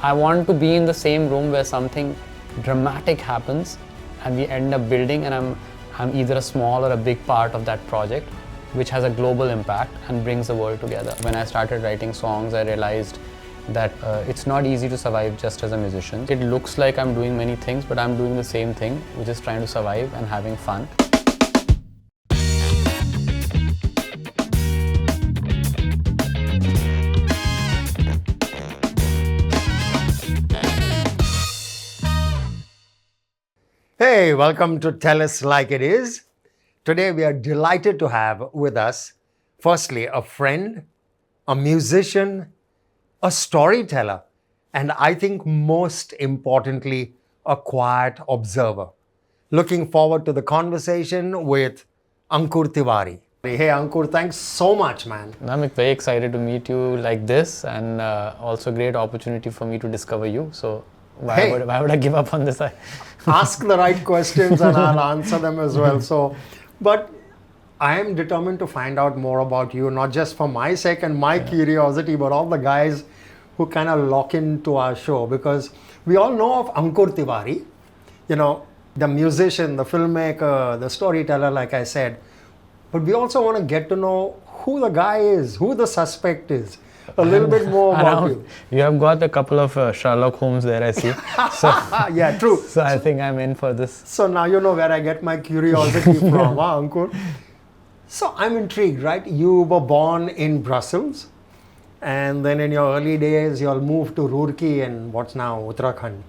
I want to be in the same room where something dramatic happens and we end up building, and I'm either a small or a big part of that project, which has a global impact and brings the world together. When I started writing songs, I realized that it's not easy to survive just as a musician. It looks like I'm doing many things, but I'm doing the same thing, which is trying to survive and having fun. Hey, welcome to Tell Us Like It Is. Today we are delighted to have with us, firstly, a friend, a musician, a storyteller, and I think most importantly, a quiet observer. Looking forward to the conversation with ANKUR TEWARI. Hey Ankur, thanks so much, man. I'm very excited to meet you like this, and also great opportunity for me to discover you. So why would I give up on this? Ask the right questions and I'll answer them as well. But I am determined to find out more about you, not just for my sake and my curiosity, but all the guys who kind of lock into our show, because we all know of ANKUR TEWARI, you know, the musician, the filmmaker, the storyteller, like I said. But we also want to get to know who the guy is, who the suspect is. A little bit more about you. You have got a couple of Sherlock Holmes there, I see. So, yeah, true. So I think I'm in for this. So now you know where I get my curiosity from, Ankur? So I'm intrigued, right? You were born in Brussels, and then in your early days, you'll move to Roorkee and what's now Uttarakhand.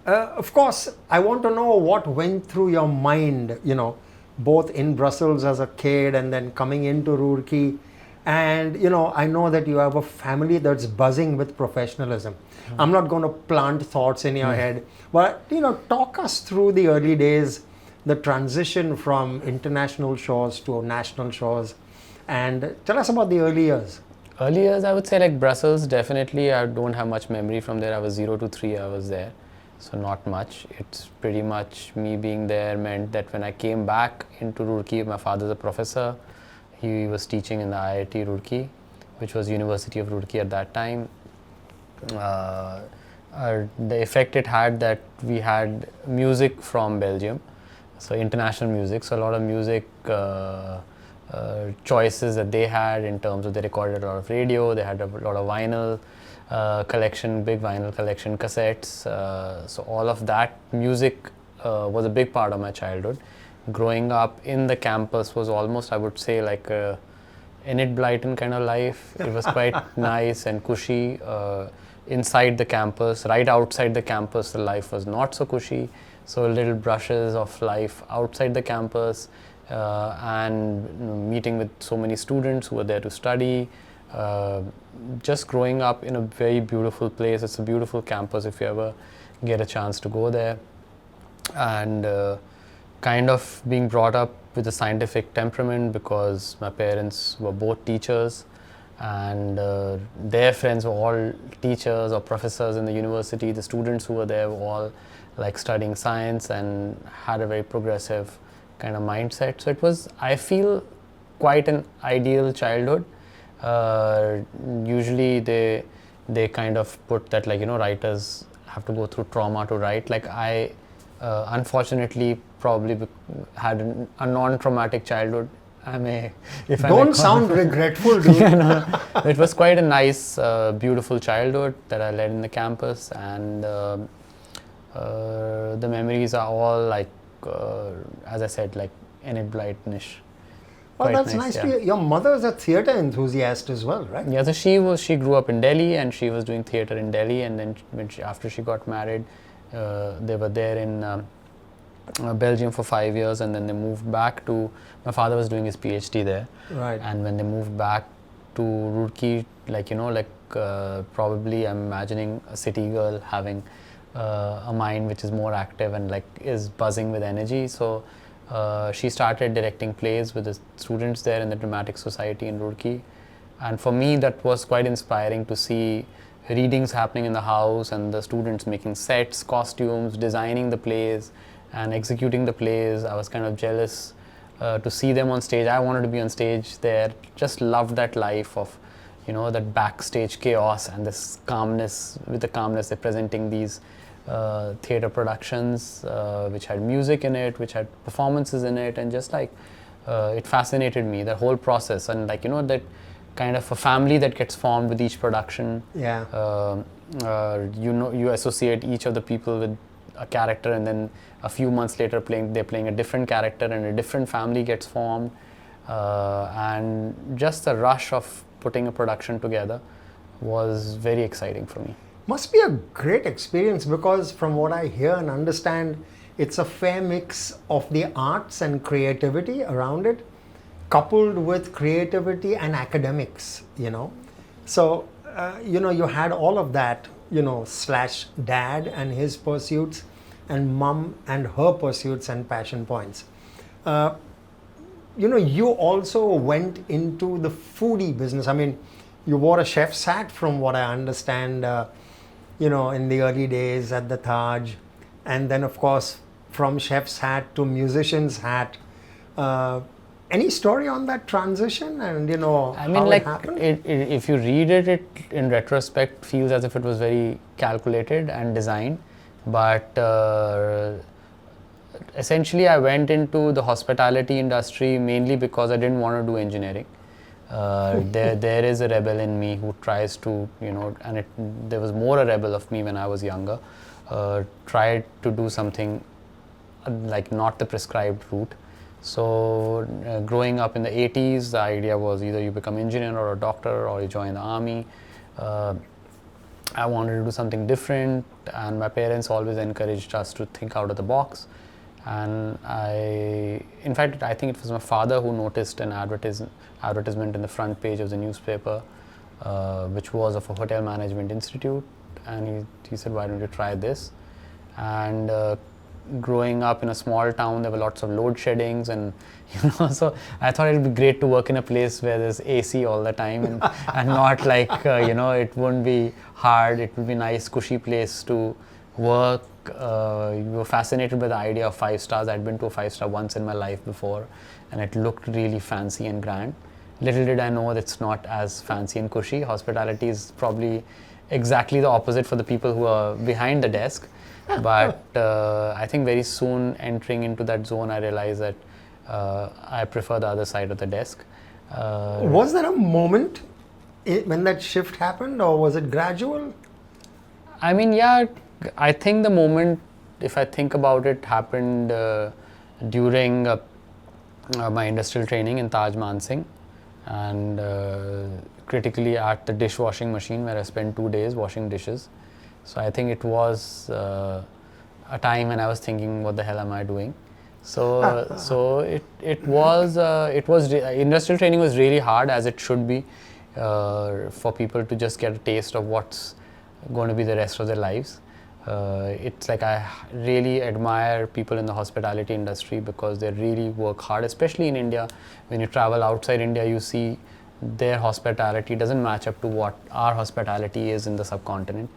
Of course, I want to know what went through your mind, you know, both in Brussels as a kid and then coming into Roorkee. And, you know, I know that you have a family that's buzzing with professionalism. I'm not going to plant thoughts in your head, but, you know, talk us through the early days, the transition from international shows to national shows, and tell us about the early years. Early years, I would say like Brussels, definitely I don't have much memory from there. I was 0 to 3, I was there. So not much. It's pretty much me being there meant that when I came back into Roorkee, my father's a professor. He was teaching in the IIT Roorkee, which was University of Roorkee at that time. The effect it had that we had music from Belgium, so international music. So a lot of music choices that they had in terms of they recorded a lot of radio. They had a lot of vinyl collection, big vinyl collection, cassettes. So all of that music was a big part of my childhood. Growing up in the campus was almost, I would say, like a Enid Blyton kind of life. It was quite nice and cushy. Inside the campus, right outside the campus, the life was not so cushy. So little brushes of life outside the campus, and you know, meeting with so many students who were there to study. Just growing up in a very beautiful place. It's a beautiful campus if you ever get a chance to go there. And kind of being brought up with a scientific temperament because my parents were both teachers, and their friends were all teachers or professors in the university. The students who were there were all like studying science and had a very progressive kind of mindset. So it was, I feel, quite an ideal childhood. Usually they kind of put that, like, you know, writers have to go through trauma to write. Like I unfortunately probably had a non-traumatic childhood. Don't sound regretful, dude. It was quite a nice, beautiful childhood that I led in the campus, and the memories are all like, as I said, like Enid Blytonish. Oh, that's nice to hear. Your mother is a theatre enthusiast as well, right? Yeah, so she grew up in Delhi and she was doing theatre in Delhi, and then after she got married, they were there in Belgium for 5 years, and then they moved back to, my father was doing his PhD there. Right. And when they moved back to Roorkee, like, you know, like probably I'm imagining a city girl having a mind which is more active and like is buzzing with energy. So she started directing plays with the students there in the Dramatic Society in Roorkee. And for me, that was quite inspiring to see readings happening in the house and the students making sets, costumes, designing the plays and executing the plays. I was kind of jealous to see them on stage. I wanted to be on stage there. Just loved that life of that backstage chaos and this calmness. With the calmness, they're presenting these theater productions which had music in it, which had performances in it, and just like it fascinated me, the whole process, and like that kind of a family that gets formed with each production. Yeah. You associate each of the people with a character, and then a few months later they're playing a different character, and a different family gets formed, and just the rush of putting a production together was very exciting for me. Must be a great experience, because from what I hear and understand, it's a fair mix of the arts and creativity around it, coupled with creativity and academics, So, you had all of that, slash dad and his pursuits, and mom and her pursuits and passion points. You also went into the foodie business. I mean, you wore a chef's hat from what I understand, in the early days at the Taj. And then, of course, from chef's hat to musician's hat. Any story on that transition and, I mean, how like, it happened? if you read it in retrospect, feels as if it was very calculated and designed. But essentially, I went into the hospitality industry mainly because I didn't want to do engineering. There is a rebel in me who tries to, and there was more a rebel of me when I was younger, tried to do something like not the prescribed route. So growing up in the 80s, the idea was either you become engineer or a doctor or you join the army. I wanted to do something different, and my parents always encouraged us to think out of the box. And in fact, I think it was my father who noticed an advertisement in the front page of the newspaper, which was of a hotel management institute, and he said, "Why don't you try this?" And growing up in a small town, there were lots of load sheddings, and so I thought it would be great to work in a place where there's AC all the time, and not like it wouldn't be hard. It would be a nice, cushy place to work. You were fascinated by the idea of 5 stars. I'd been to a 5-star once in my life before, and it looked really fancy and grand. Little did I know that it's not as fancy and cushy. Hospitality is probably exactly the opposite for the people who are behind the desk. But I think very soon entering into that zone, I realized that I prefer the other side of the desk. Was there a moment when that shift happened, or was it gradual? I mean, yeah, I think the moment, if I think about it, happened during my industrial training in Taj Mansingh, and critically at the dishwashing machine where I spent 2 days washing dishes. So I think it was a time when I was thinking, what the hell am I doing? So it was industrial training was really hard, as it should be, for people to just get a taste of what's going to be the rest of their lives. It's like I really admire people in the hospitality industry because they really work hard, especially in India. When you travel outside India, you see their hospitality doesn't match up to what our hospitality is in the subcontinent.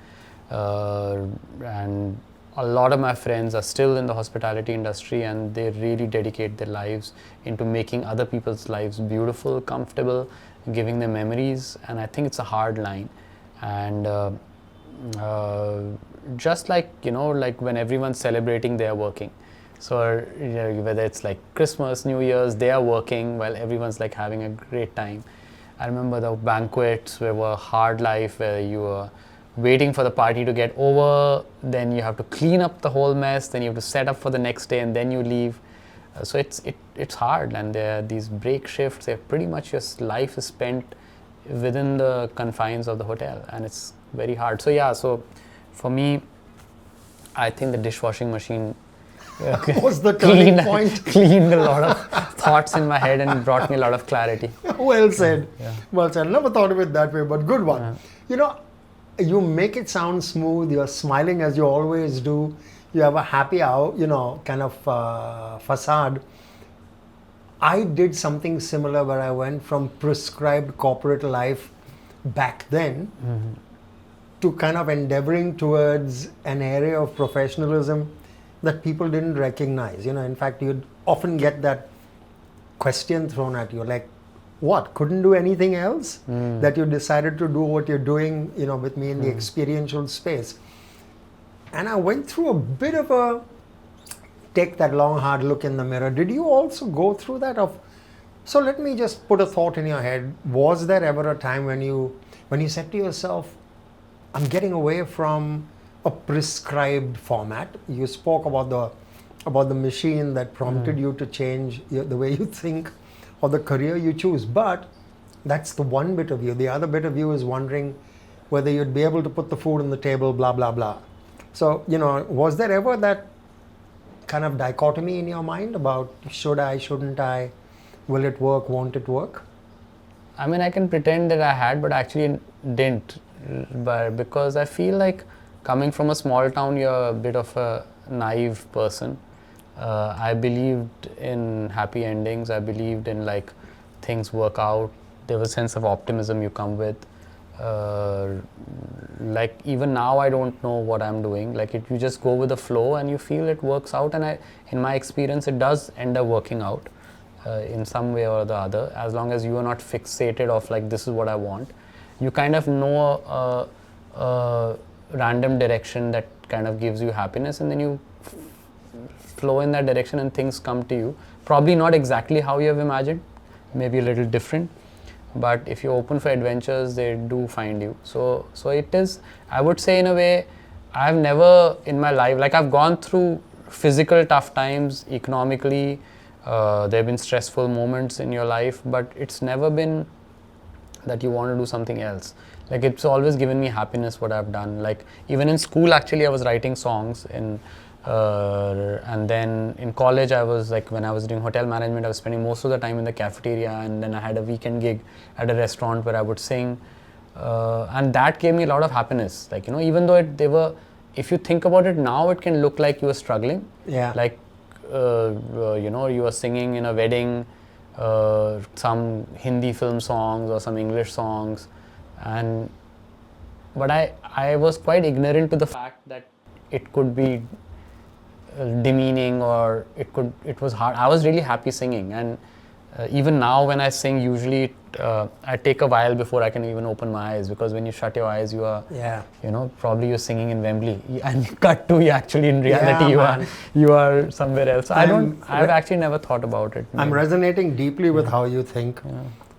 And a lot of my friends are still in the hospitality industry, and they really dedicate their lives into making other people's lives beautiful, comfortable, giving them memories. And I think it's a hard line. And just like like when everyone's celebrating, they are working. So whether it's like Christmas, New Year's, they are working while everyone's like having a great time. I remember the banquets were a hard life, where you were waiting for the party to get over, then you have to clean up the whole mess, then you have to set up for the next day, and then you leave. So it's hard, and there are these break shifts. Pretty much your life is spent within the confines of the hotel, and it's very hard. So yeah, so for me, I think the dishwashing machine was the turning point. Cleaned a lot of thoughts in my head and brought me a lot of clarity. Well said. Yeah. Well said. Never thought of it that way, but good one. You make it sound smooth. You're smiling as you always do. You have a happy, kind of facade. I did something similar where I went from prescribed corporate life back then to kind of endeavoring towards an area of professionalism that people didn't recognize. In fact, you'd often get that question thrown at you, like, what, couldn't do anything else, that you decided to do what you're doing, with me in the experiential space. And I went through a bit of a take that long hard look in the mirror. Did you also go through that? So let me just put a thought in your head. Was there ever a time when you said to yourself, I'm getting away from a prescribed format? You spoke about the machine that prompted you to change the way you think or the career you choose. But that's the one bit of you. The other bit of you is wondering whether you'd be able to put the food on the table, blah, blah, blah. So, was there ever that kind of dichotomy in your mind about should I, shouldn't I, will it work, won't it work? I mean, I can pretend that I had, but actually didn't. But because I feel like coming from a small town, you're a bit of a naive person. I believed in happy endings. I believed in like things work out. There was a sense of optimism you come with. Like even now I don't know what I'm doing. Like you just go with the flow and you feel it works out, and in my experience it does end up working out in some way or the other, as long as you are not fixated of like this is what I want. You kind of know a random direction that kind of gives you happiness, and then you flow in that direction and things come to you. Probably not exactly how you have imagined, maybe a little different. But if you're open for adventures, they do find you. So it is, I would say in a way, I've never in my life, like I've gone through physical tough times, economically, there have been stressful moments in your life, but it's never been that you want to do something else. Like it's always given me happiness what I've done. Like even in school, actually, I was writing songs and then in college, I was like, when I was doing hotel management, I was spending most of the time in the cafeteria, and then I had a weekend gig at a restaurant where I would sing, and that gave me a lot of happiness. Like, even though they were, if you think about it now, it can look like you were struggling. Yeah. Like, you were singing in a wedding, some Hindi film songs or some English songs, but I was quite ignorant to the fact that it could be demeaning, or it was hard. I was really happy singing, and even now when I sing, usually I take a while before I can even open my eyes, because when you shut your eyes, you are, probably you're singing in Wembley, and you cut to actually in reality you are somewhere else. I've actually never thought about it. I'm resonating deeply with how you think,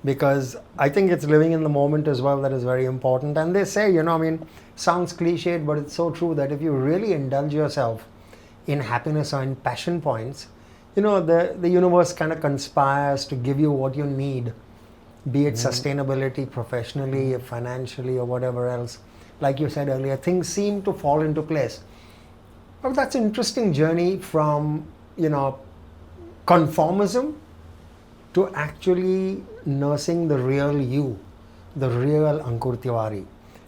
because I think it's living in the moment as well that is very important. And they say, sounds cliched, but it's so true that if you really indulge yourself in happiness or in passion points, the universe kind of conspires to give you what you need, be it sustainability, professionally, financially, or whatever else. Like you said earlier, things seem to fall into place. But that's an interesting journey from, conformism to actually nursing the real you, the real Ankur Tewari,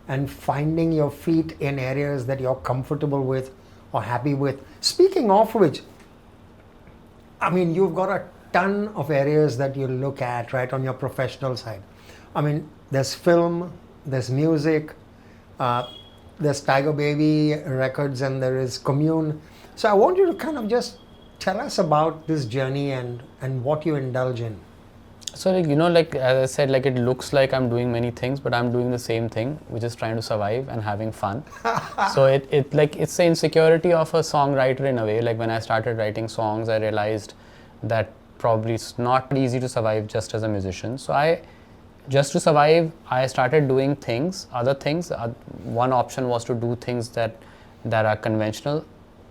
and finding your feet in areas that you're comfortable with or happy with. Speaking of which, you've got a ton of areas that you look at, right, on your professional side. There's film, there's music, there's Tiger Baby Records, and there is Kommune. So I want you to kind of just tell us about this journey and what you indulge in. So like as I said, like it looks like I'm doing many things, but I'm doing the same thing, which is trying to survive and having fun. So it's the insecurity of a songwriter in a way. Like when I started writing songs, I realized that probably it's not easy to survive just as a musician. So just to survive, I started doing other things. One option was to do things that are conventional,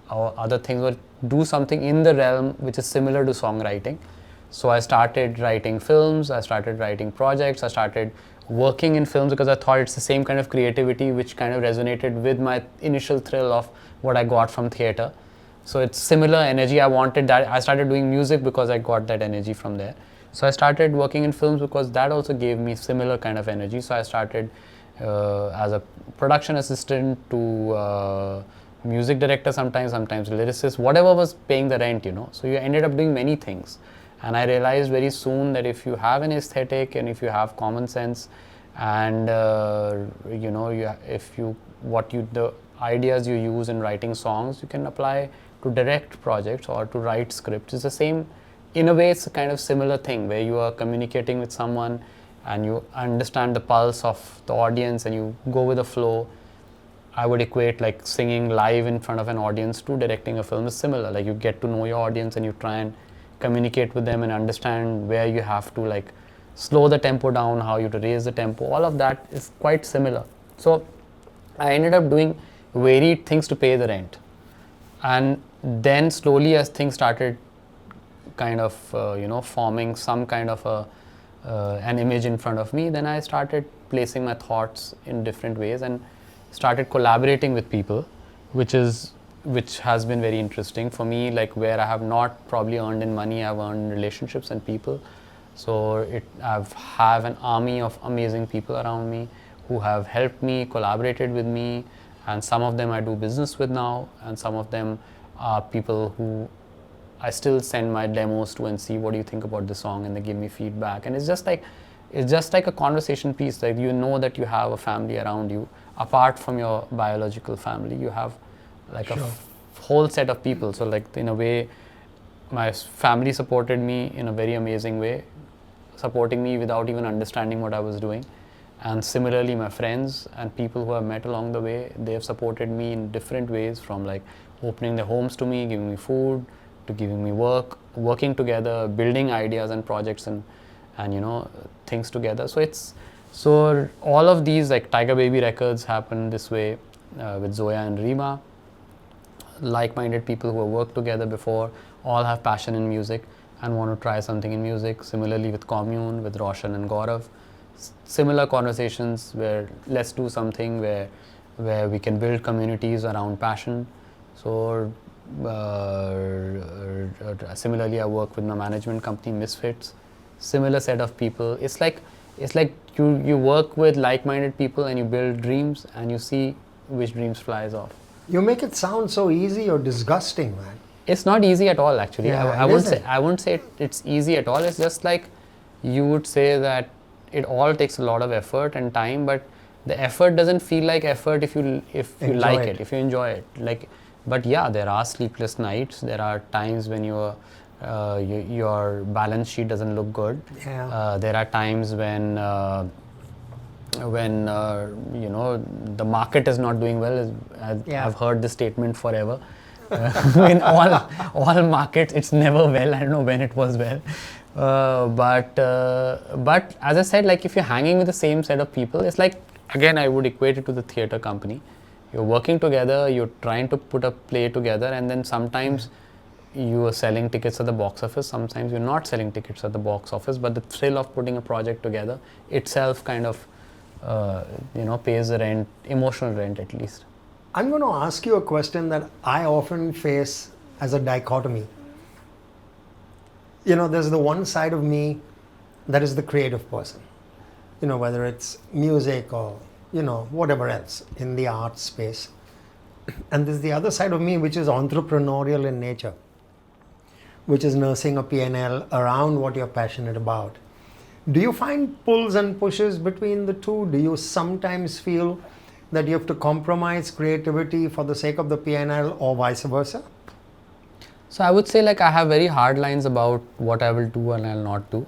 or other things were do something in the realm which is similar to songwriting. So I started writing films, I started writing projects, I started working in films because I thought it's the same kind of creativity which kind of resonated with my initial thrill of what I got from theatre. So it's similar energy. I wanted that. I started doing music because I got that energy from there. So I started working in films because that also gave me similar kind of energy. So I started as a production assistant to music director sometimes lyricist, whatever was paying the rent, So you ended up doing many things. And I realized very soon that if you have an aesthetic and if you have common sense and the ideas you use in writing songs, you can apply to direct projects or to write scripts. It's the same in a way it's a kind of similar thing where you are communicating with someone and you understand the pulse of the audience and you go with the flow. I would equate like singing live in front of an audience to directing a film is similar. Like you get to know your audience and you try and communicate with them and understand where you have to like slow the tempo down, how you to raise the tempo. All of that is quite similar. So I ended up doing varied things to pay the rent. And then slowly as things started kind of forming some kind of an image in front of me, then I started placing my thoughts in different ways and started collaborating with people, which has been very interesting for me, like where I have not probably earned in money, I've earned relationships and people. So I've have an army of amazing people around me who have helped me, collaborated with me, and some of them I do business with now, and some of them are people who I still send my demos to and see what do you think about the song, and they give me feedback. And it's just like a conversation piece. Like you know that you have a family around you apart from your biological family. You have like Sure. a whole set of people. So like in a way, my family supported me in a very amazing way, supporting me without even understanding what I was doing. And similarly, my friends and people who I've met along the way, they have supported me in different ways, from like opening their homes to me, giving me food, to giving me work, working together, building ideas and projects and things together. So all of these, like Tiger Baby Records, happened this way with Zoya and Rima. Like-minded people who have worked together before, all have passion in music and want to try something in music. Similarly with Kommune, with Roshan and Gaurav, similar conversations where let's do something where we can build communities around passion. So similarly, I work with my management company Misfits. Similar set of people. It's like you work with like-minded people and you build dreams and you see which dreams flies off. You make it sound so easy or disgusting, man. It's not easy at all, actually. Yeah, I wouldn't say it's easy at all. It's just like you would say that it all takes a lot of effort and time, but the effort doesn't feel like effort if you like it, if you enjoy it. Like, but yeah, there are sleepless nights. There are times when your balance sheet doesn't look good. Yeah. There are times when the market is not doing well. I've heard this statement forever. In all markets, it's never well. I don't know when it was well. But as I said, like if you're hanging with the same set of people, it's like, again, I would equate it to the theater company. You're working together, you're trying to put a play together, and then sometimes you are selling tickets at the box office, sometimes you're not selling tickets at the box office, but the thrill of putting a project together itself kind of pays the rent, emotional rent at least. I'm going to ask you a question that I often face as a dichotomy. There's the one side of me that is the creative person, whether it's music or, whatever else in the art space. And there's the other side of me, which is entrepreneurial in nature, which is nursing a P&L around what you're passionate about. Do you find pulls and pushes between the two? Do you sometimes feel that you have to compromise creativity for the sake of the P&L or vice versa? So I would say like I have very hard lines about what I will do and I'll not do.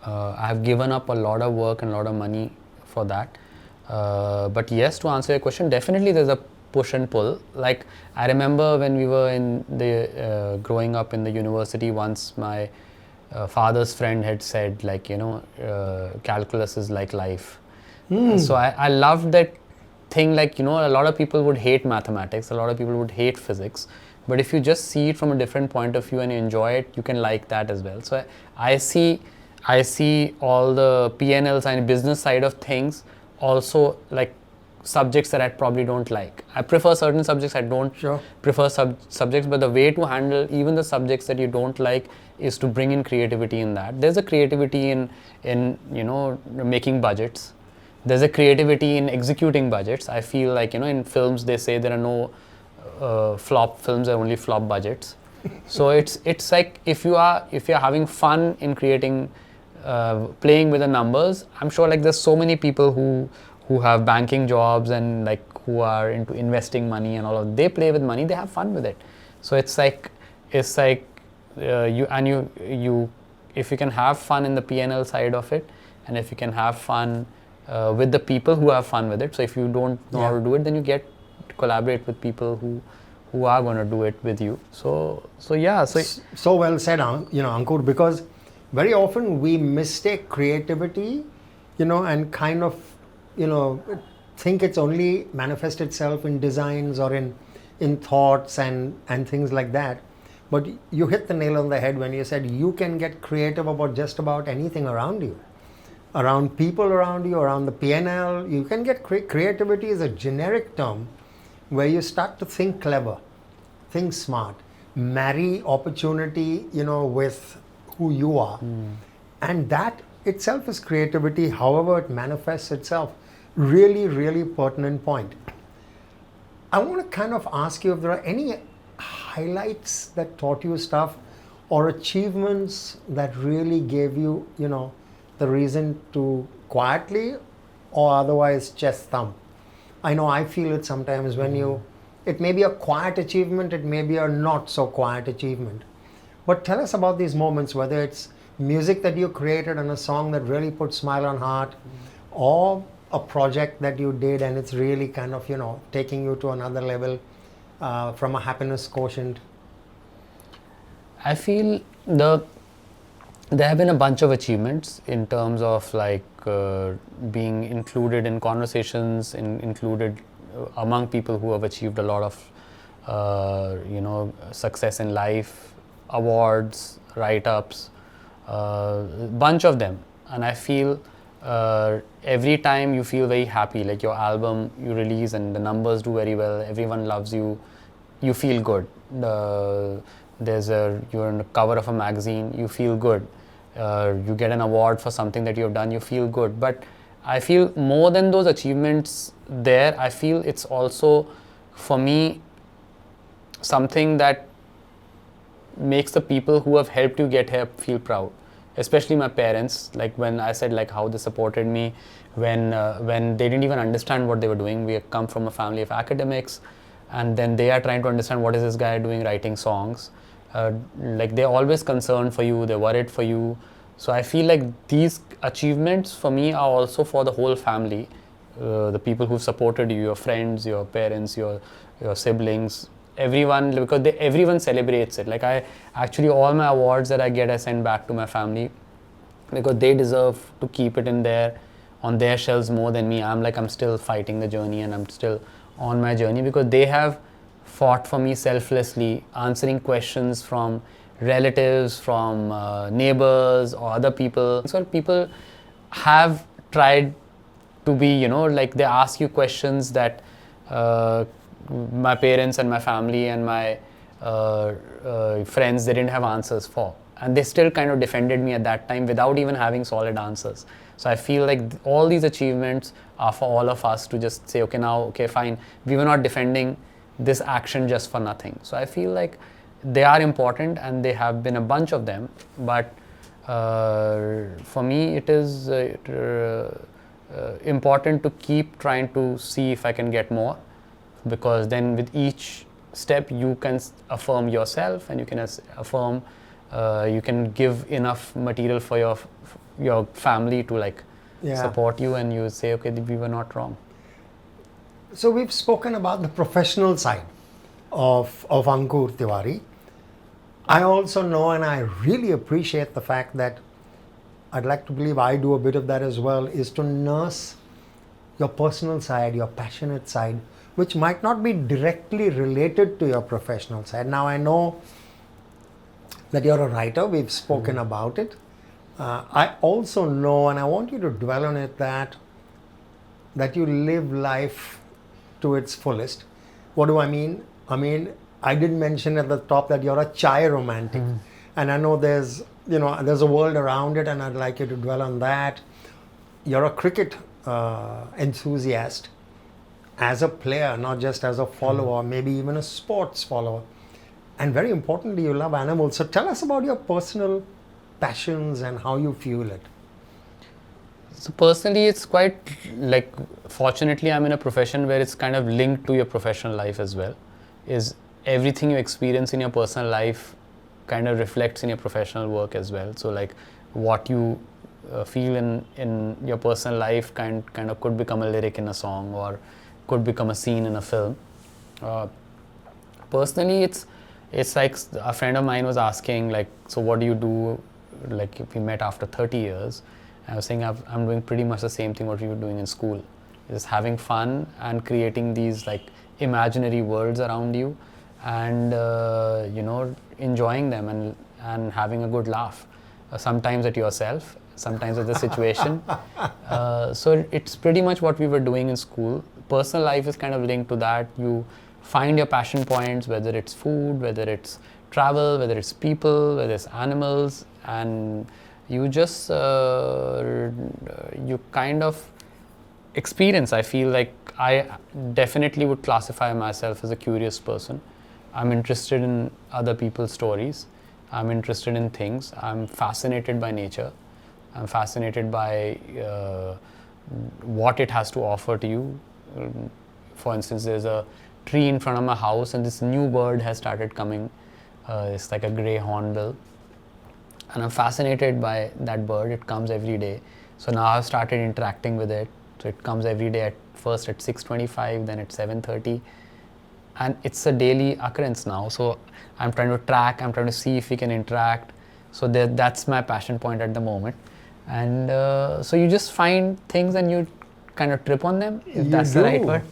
I have given up a lot of work and a lot of money for that. But yes, to answer your question, definitely there's a push and pull. Like I remember when we were in the growing up in the university, once my father's friend had said like, calculus is like life. So I loved that thing, like, a lot of people would hate mathematics, a lot of people would hate physics. But if you just see it from a different point of view and you enjoy it, you can like that as well. So I see all the P&Ls and business side of things also like subjects that I probably don't like. I prefer certain subjects, I don't prefer subjects, but the way to handle even the subjects that you don't like is to bring in creativity in that. There's a creativity in making budgets. There's a creativity in executing budgets. I feel like, in films they say there are no flop films, are only flop budgets. So it's like if you're having fun in creating, playing with the numbers, I'm sure like there's so many people who have banking jobs and like who are into investing money and all of, they play with money, they have fun with it. So it's like if you can have fun in the PNL side of it, and if you can have fun with the people who have fun with it. So if you don't know how to do it, then you get to collaborate with people who are going to do it with you. So well said, Ankur, because very often we mistake creativity, and kind of, think it's only manifest itself in designs or in thoughts and things like that. But you hit the nail on the head when you said you can get creative about just about anything around you, around people around you, around the PNL. You can get creativity is a generic term where you start to think clever, think smart, marry opportunity, with who you are. And that itself is creativity, however it manifests itself. Really, really pertinent point. I want to kind of ask you if there are any highlights that taught you stuff or achievements that really gave you, the reason to quietly or otherwise chest thump. I know I feel it sometimes when it may be a quiet achievement, it may be a not so quiet achievement. But tell us about these moments, whether it's music that you created and a song that really put smile on heart, or a project that you did and it's really kind of, taking you to another level from a happiness quotient. I feel there have been a bunch of achievements in terms of like being included in conversations, included among people who have achieved a lot of success in life, awards, write-ups, bunch of them. And I feel every time you feel very happy, like your album you release and the numbers do very well, everyone loves you, you feel good. You're on the cover of a magazine, you feel good. You get an award for something that you have done, you feel good. But I feel more than those achievements there, I feel it's also, for me, something that makes the people who have helped you get here feel proud. Especially my parents, like when I said like how they supported me when they didn't even understand what they were doing. We come from a family of academics, and then they are trying to understand what is this guy doing writing songs. Like they're always concerned for you, they're worried for you. So I feel like these achievements for me are also for the whole family, the people who've supported you, your friends, your parents, your siblings, everyone, because everyone celebrates it. Like all my awards that I get, I send back to my family because they deserve to keep it on their shelves more than me. I'm still fighting the journey and I'm still on my journey because they have fought for me selflessly, answering questions from relatives, from neighbors or other people. So people have tried to be, like they ask you questions that my parents and my family and my friends, they didn't have answers for. And they still kind of defended me at that time without even having solid answers. So I feel like all these achievements are for all of us to just say, okay, fine. We were not defending this action just for nothing. So I feel like they are important and they have been a bunch of them. But for me, it is important to keep trying to see if I can get more. Because then with each step you can affirm yourself and you can affirm, you can give enough material for your family to support you, and you say, okay, we were not wrong. So we've spoken about the professional side of Ankur Tewari. I also know and I really appreciate the fact that I'd like to believe I do a bit of that as well, is to nurse your personal side, your passionate side, which might not be directly related to your professional side. Now I know that you're a writer, we've spoken about it. I also know, and I want you to dwell on it, that you live life to its fullest. What do I mean? I did mention at the top that you're a chai romantic. And I know there's a world around it, and I'd like you to dwell on that. You're a cricket enthusiast. As a player, not just as a follower, maybe even a sports follower. And very importantly, you love animals. So tell us about your personal passions and how you fuel it. So personally, it's quite fortunately, I'm in a profession where it's kind of linked to your professional life as well. Is everything you experience in your personal life kind of reflects in your professional work as well. So like what you feel in your personal life kind of could become a lyric in a song or could become a scene in a film. Personally, it's like a friend of mine was asking like, so what do you do, like if we met after 30 years? I was saying I'm doing pretty much the same thing what we were doing in school, just having fun and creating these like imaginary worlds around you, and you know, enjoying them and having a good laugh, sometimes at yourself, sometimes at the situation. So it's pretty much what we were doing in school. Personal life is kind of linked to that. You find your passion points, whether it's food, whether it's travel, whether it's people, whether it's animals, and you just you kind of experience. I feel like I definitely would classify myself as a curious person. I'm interested in other people's stories. I'm interested in things. I'm fascinated by nature. I'm fascinated by what it has to offer to you. For instance, there's a tree in front of my house and this new bird has started coming. It's like a grey hornbill. And I'm fascinated by that bird. It comes every day. So now I've started interacting with it. So it comes every day, at first at 6:25, then at 7:30. And it's a daily occurrence now. So I'm trying to track, I'm trying to see if we can interact. So that's my passion point at the moment. And so you just find things and you kind of trip on them, if that's the right word.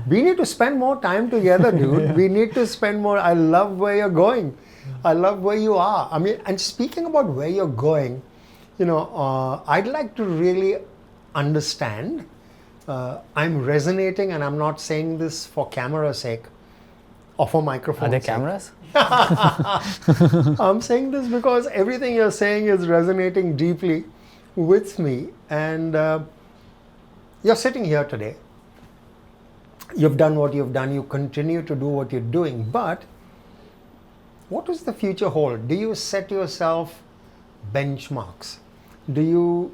We need to spend more time together, dude. We need to spend more. I love where you're going. I love where you are. I mean, and speaking about where you're going, you know, I'd like to really understand. I'm resonating, and I'm not saying this for camera's sake or for microphone. Are there sake. cameras? I'm saying this because everything you're saying is resonating deeply with me. And you're sitting here today. You've done what you've done. You continue to do what you're doing. But what does the future hold? Do you set yourself benchmarks? Do you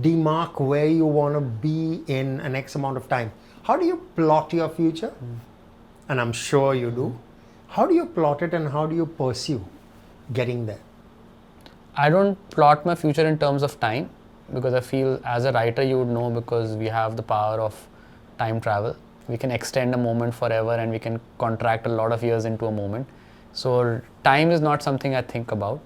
demark where you want to be in an X amount of time? How do you plot your future? And I'm sure you do. How do you plot it and how do you pursue getting there? I don't plot my future in terms of time, because I feel as a writer you would know, because we have the power of time travel. We can extend a moment forever and we can contract a lot of years into a moment. So time is not something I think about.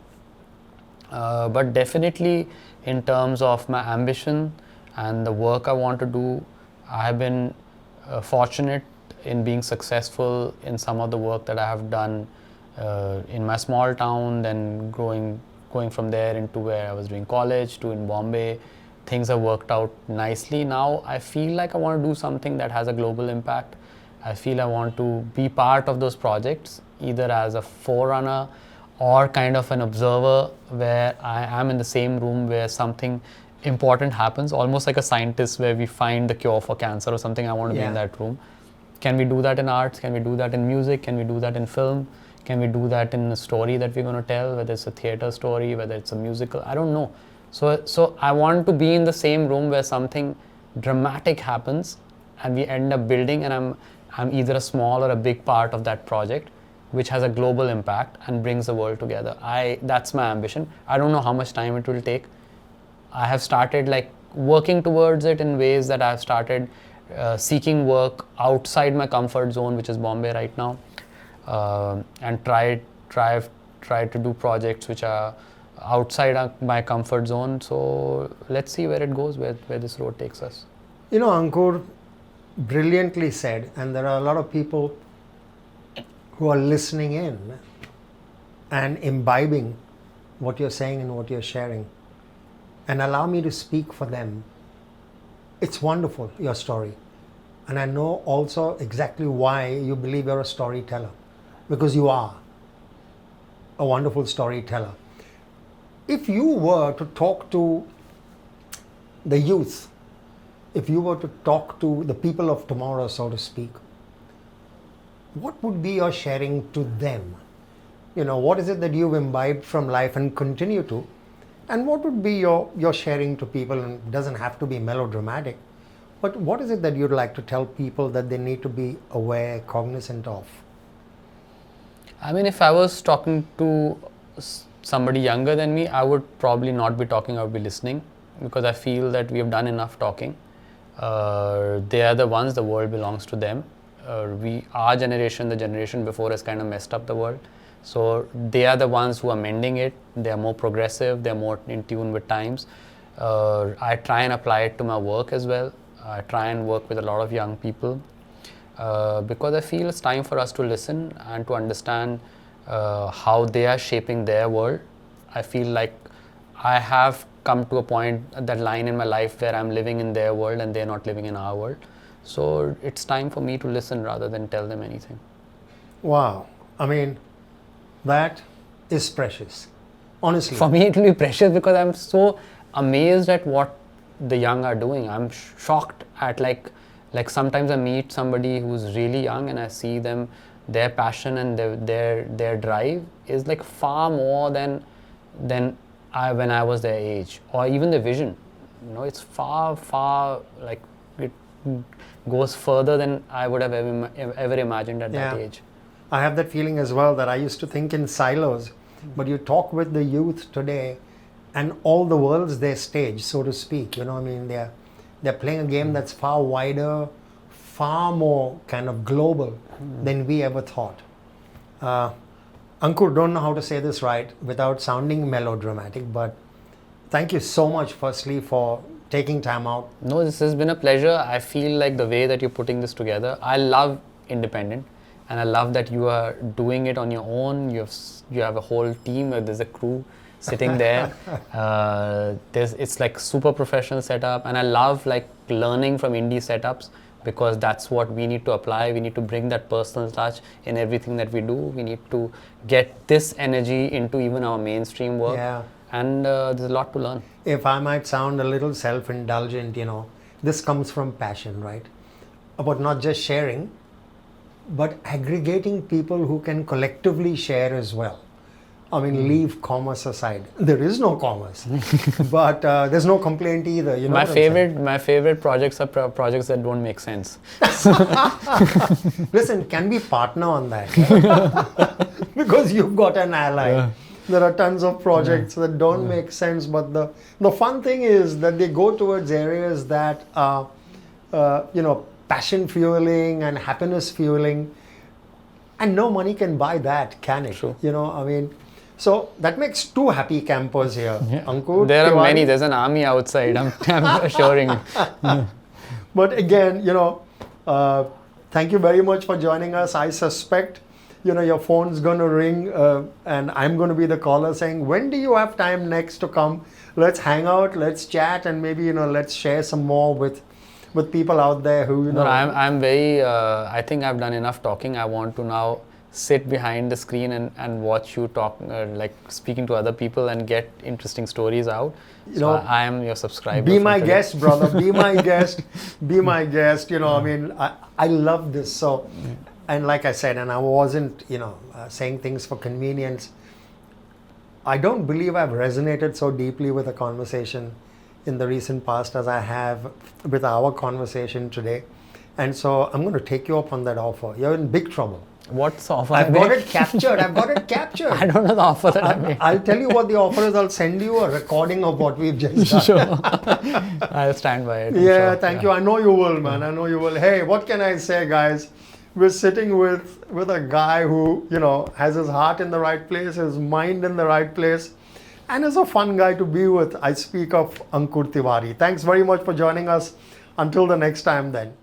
But definitely in terms of my ambition and the work I want to do, I have been fortunate in being successful in some of the work that I have done in my small town, then going from there into where I was doing college to in Bombay. Things have worked out nicely. Now I feel like I want to do something that has a global impact. I feel I want to be part of those projects, either as a forerunner or kind of an observer, where I am in the same room where something important happens, almost like a scientist where we find the cure for cancer or something. I want to be in that room. Can we do that in arts? Can we do that in music? Can we do that in film? Can we do that in a story that we're going to tell, whether it's a theater story, whether it's a musical? I don't know. So I want to be in the same room where something dramatic happens and we end up building, and I'm either a small or a big part of that project, which has a global impact and brings the world together. That's my ambition. I don't know how much time it will take. I have started like working towards it in ways that I've started seeking work outside my comfort zone, which is Bombay right now, and try to do projects which are outside my comfort zone. So let's see where it goes, where this road takes us. You know, Ankur, brilliantly said, and there are a lot of people who are listening in and imbibing what you're saying and what you're sharing. And allow me to speak for them. It's wonderful, your story. And I know also exactly why you believe you're a storyteller. Because you are a wonderful storyteller. If you were to talk to the youth, if you were to talk to the people of tomorrow, so to speak, what would be your sharing to them? You know, what is it that you've imbibed from life and continue to? And what would be your sharing to people? And it doesn't have to be melodramatic, but what is it that you'd like to tell people that they need to be aware, cognizant of? I mean, if I was talking to somebody younger than me, I would probably not be talking, I would be listening, because I feel that we have done enough talking. They are the ones, the world belongs to them. Our generation, the generation before, has kind of messed up the world. So they are the ones who are mending it. They are more progressive, they are more in tune with times. I try and apply it to my work as well. I try and work with a lot of young people, because I feel it's time for us to listen and to understand how they are shaping their world. I feel like I have come to a point, that line in my life, where I'm living in their world and they're not living in our world. So it's time for me to listen rather than tell them anything. Wow. I mean, that is precious. Honestly. For me, it will be precious because I'm so amazed at what the young are doing. I'm shocked at like sometimes I meet somebody who's really young and I see them, their passion and their drive is like far more than when I was their age, or even the vision. You know, it's far like it goes further than I would have ever imagined at that age. I have that feeling as well, that I used to think in silos, but you talk with the youth today and all the world's their stage, so to speak. You know, I mean, they're playing a game that's far wider, far more kind of global than we ever thought. Ankur, don't know how to say this right without sounding melodramatic, but thank you so much, firstly, for taking time out. No, this has been a pleasure. I feel like the way that you're putting this together, I love independent, and I love that you are doing it on your own. You have a whole team. There's a crew sitting there. It's like super professional setup, and I love like learning from indie setups, because that's what we need to apply. We need to bring that personal touch in everything that we do. We need to get this energy into even our mainstream work. Yeah. And there's a lot to learn. If I might sound a little self-indulgent, you know, this comes from passion, right? About not just sharing, but aggregating people who can collectively share as well. I mean, leave commerce aside. There is no commerce, but there's no complaint either. You know, my favorite projects are projects that don't make sense. Listen, can we partner on that? Right? Because you've got an ally. Yeah. There are tons of projects that don't make sense, but the fun thing is that they go towards areas that are, passion fueling and happiness fueling, and no money can buy that, can it? True. You know, I mean. So that makes two happy campers here. Yeah. Ankur, there are Tewari. many. There's an army outside. I'm assuring you. But again, thank you very much for joining us. I suspect, your phone's going to ring and I'm going to be the caller saying, when do you have time next to come? Let's hang out, let's chat, and maybe, let's share some more with people out there who, No, I'm very, I think I've done enough talking. I want to now sit behind the screen and watch you talk, like speaking to other people and get interesting stories out. I am your subscriber. Be my guest, brother. Be my guest. Be my guest. I mean, I love this. So, and like I said, and I wasn't, saying things for convenience. I don't believe I've resonated so deeply with a conversation in the recent past as I have with our conversation today. And so I'm going to take you up on that offer. You're in big trouble. What's the offer? I've got it captured. I don't know the offer that I made. I'll tell you what the offer is. I'll send you a recording of what we've just done. Sure. I'll stand by it. Yeah, sure. Thank you. I know you will, man. I know you will. Hey, what can I say, guys? We're sitting with a guy who, has his heart in the right place, his mind in the right place, and is a fun guy to be with. I speak of Ankur Tewari. Thanks very much for joining us. Until the next time then.